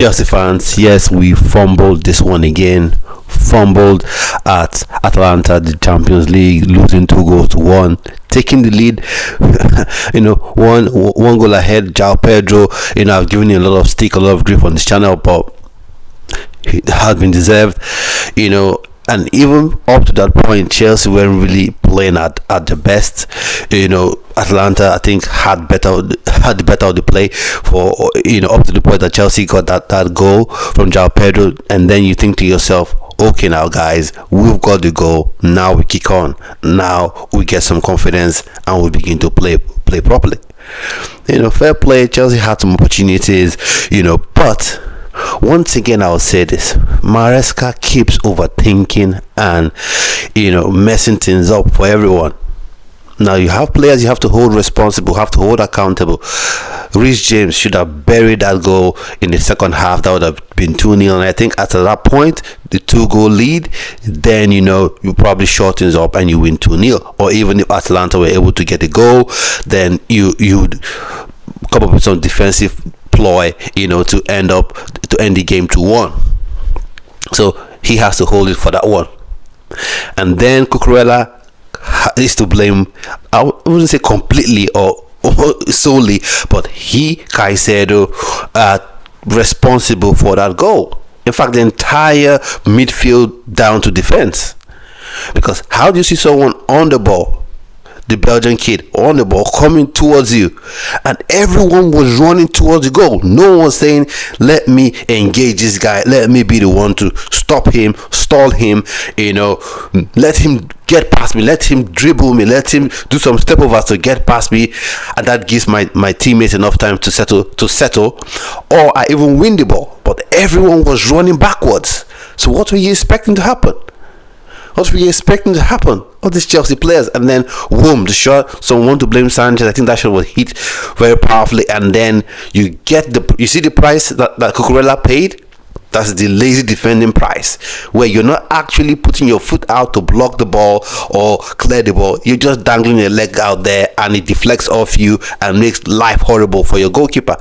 Chelsea fans, yes, we fumbled this one again. Fumbled at Atalanta, the Champions League, losing 2 goals to 1, taking the lead. One goal ahead. João Pedro, I've given you a lot of stick, a lot of grief on this channel, but it has been deserved. And even up to that point, Chelsea weren't really playing at the best. Atalanta, I think, had the better of the play for up to the point that Chelsea got that goal from João Pedro, and then you think to yourself, okay, now guys, we've got the goal. Now we kick on. Now we get some confidence and we begin to play properly. Fair play. Chelsea had some opportunities. But once again, I'll say this: Maresca keeps overthinking and messing things up for everyone. Now you have players you have to hold responsible, have to hold accountable. Reece James should have buried that goal in the second half. That would have been 2-0, and I think at that point, the 2-goal lead, then you probably shortens up and you win 2-0. Or even if Atalanta were able to get a goal, then you'd come up with some defensive ploy, to end the game 2-1. So he has to hold it for that one. And then Cucurella is to blame. I wouldn't say completely or solely, but Caicedo, responsible for that goal. In fact, the entire midfield down to defense. Because how do you see someone on the ball, the Belgian kid on the ball, coming towards you, and everyone was running towards the goal? No one was saying, let me engage this guy, let me be the one to stop him, stall him, let him get past me, let him dribble me, let him do some step overs to get past me, and that gives my teammates enough time to settle, or I even win the ball. But everyone was running backwards. So what were you expecting to happen? What were you expecting to happen? All these Chelsea players, and then boom, the shot. Someone to blame Sanchez. I think that shot was hit very powerfully, and then you see the price that Cucurella paid. That's the lazy defending price, where you're not actually putting your foot out to block the ball or clear the ball. You're just dangling your leg out there, and it deflects off you and makes life horrible for your goalkeeper.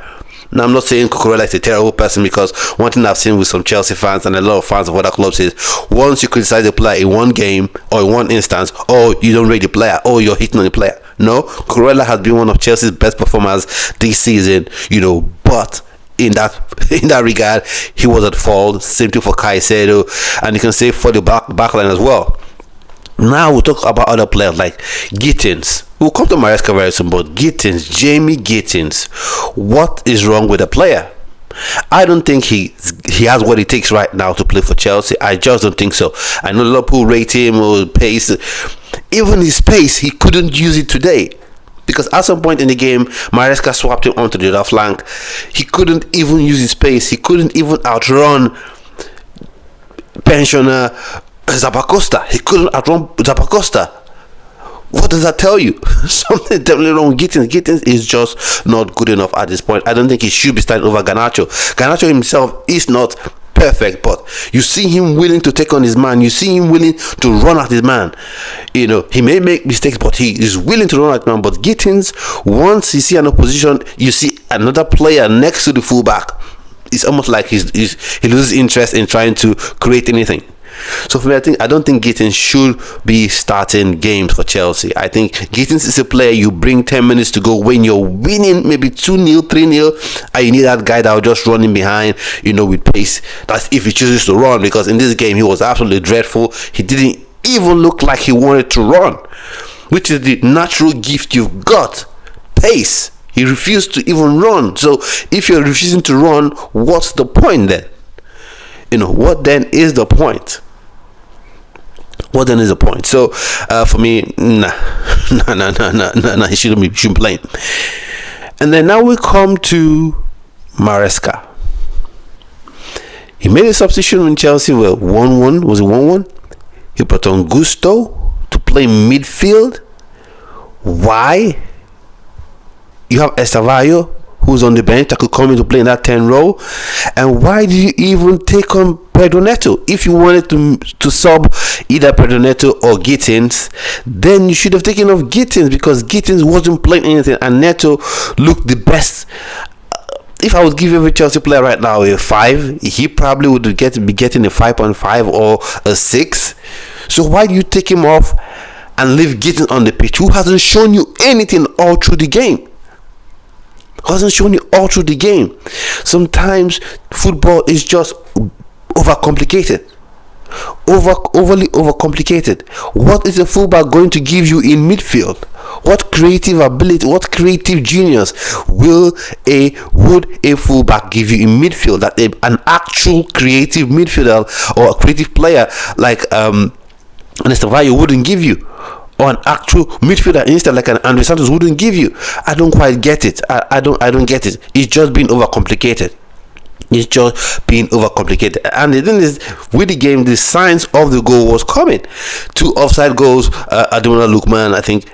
Now, I'm not saying Cucurella is a terrible person, because one thing I've seen with some Chelsea fans and a lot of fans of other clubs is, once you criticize a player in one game or in one instance, you don't rate the player, you're hitting on the player. No, Cucurella has been one of Chelsea's best performers this season, but in that regard, he was at fault. Same thing for Caicedo, and you can say for the backline as well. Now we'll talk about other players like Gittins. We'll come to Maresca very soon, but Jamie Gittins, what is wrong with the player? I don't think he has what it takes right now to play for Chelsea. I just don't think so. I know a lot of people rate him or pace. Even his pace, he couldn't use it today. Because at some point in the game, Maresca swapped him onto the other flank. He couldn't even use his pace. He couldn't even outrun pensioner Zappacosta. He couldn't outrun Zappacosta. What does that tell you? Something definitely wrong with Gittins. Gittins is just not good enough at this point. I don't think he should be starting over Garnacho. Garnacho himself is not perfect, but you see him willing to take on his man. You see him willing to run at his man. He may make mistakes, but he is willing to run at his man. But Gittins, once you see an opposition, you see another player next to the fullback, it's almost like he loses interest in trying to create anything. So for me, I don't think Gittins should be starting games for Chelsea. I think Gittins is a player you bring 10 minutes to go when you're winning maybe 2-0, 3-0, and you need that guy that will just run in behind, with pace. That's if he chooses to run, because in this game he was absolutely dreadful. He didn't even look like he wanted to run, which is the natural gift you've got, pace. He refused to even run. So if you're refusing to run, what's the point then? What then is the point? What then is the point? So for me, nah, he shouldn't play. And then now we come to Maresca. He made a substitution when Chelsea were 1-1. Was it 1-1? He brought on Gusto to play midfield. Why? You have Estavayo, who's on the bench, that could come in to play in that 10 role. And why did you even take on Pedro Neto? If you wanted to sub either Pedro Neto or Gittins, then you should have taken off Gittins, because Gittins wasn't playing anything and Neto looked the best if I would give every Chelsea player right now a 5, he probably would be getting a 5.5 or a 6. So why do you take him off and leave Gittins on the pitch, who hasn't shown you anything all through the game? Sometimes football is just overcomplicated. Overly overcomplicated. What is a fullback going to give you in midfield? What creative ability, what creative genius would a fullback give you in midfield that an actual creative midfielder or a creative player like Estevao wouldn't give you, or an actual midfielder instead like an Andre Santos wouldn't give you? I don't quite get it. I don't get it. It's just being overcomplicated. And the thing is, with the game, the signs of the goal was coming. 2 offside goals. Ademola Lookman, I think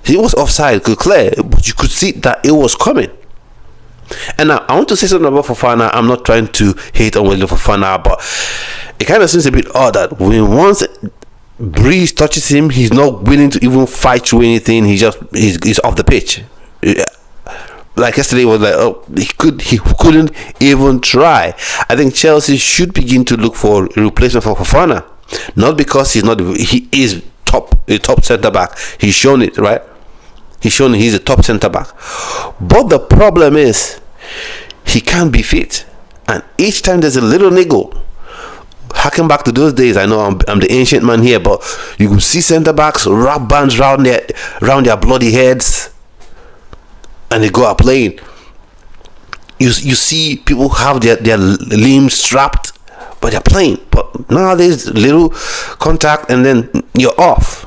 he was offside, clear, but you could see that it was coming. And now I want to say something about Fofana. I'm not trying to hate on Wesley Fofana, but it kind of seems a bit odd that when once Breeze touches him, he's not willing to even fight through anything. He's off the pitch. Like yesterday was like, oh, he couldn't even try. I think Chelsea should begin to look for a replacement for Fofana, not because he is a top centre back. He's shown it, right? He's shown he's a top centre back. But the problem is he can't be fit, and each time there's a little niggle. Harking back to those days, I know I'm the ancient man here, but you could see centre backs wrap bands round their bloody heads, and they go out playing. You see people have their limbs strapped, but they're playing. But nowadays, little contact and then you're off.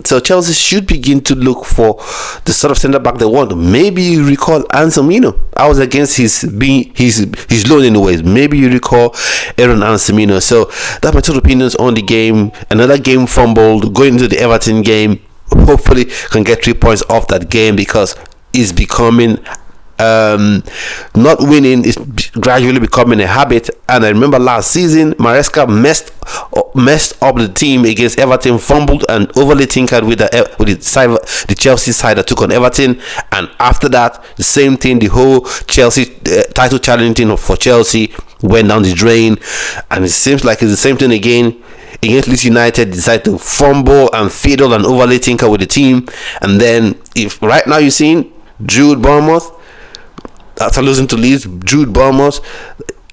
So Chelsea should begin to look for the sort of centre back they want. Maybe you recall Anselmino. I was against his loan anyways. Maybe you recall Aaron Anselmino. So that's my total opinions on the game. Another game fumbled. Going into the Everton game, hopefully can get 3 points off that game, because it's becoming not winning is gradually becoming a habit. And I remember last season Maresca messed up the team against Everton, fumbled and overly tinkered with the Chelsea side that took on Everton, and after that the same thing, the whole Chelsea title challenging for Chelsea went down the drain, and it seems like it's the same thing again against Leeds United. Decided to fumble and fiddle and overly tinker with the team, and then if right now you're seeing Jude Bournemouth after losing to Leeds, Jude Bournemouth,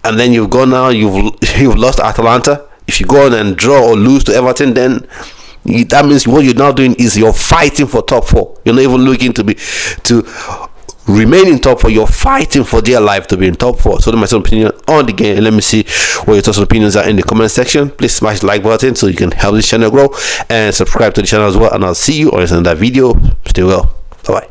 and then you've gone now, you've lost Atalanta. If you go on and draw or lose to Everton, then that means what you're now doing is you're fighting for top 4. You're not even looking to remain in top 4. You're fighting for dear life to be in top 4. So that's my opinion on the game. And let me see what your thoughts and opinions are in the comment section. Please smash the like button so you can help this channel grow, and subscribe to the channel as well. And I'll see you on another video. Stay well. Bye bye.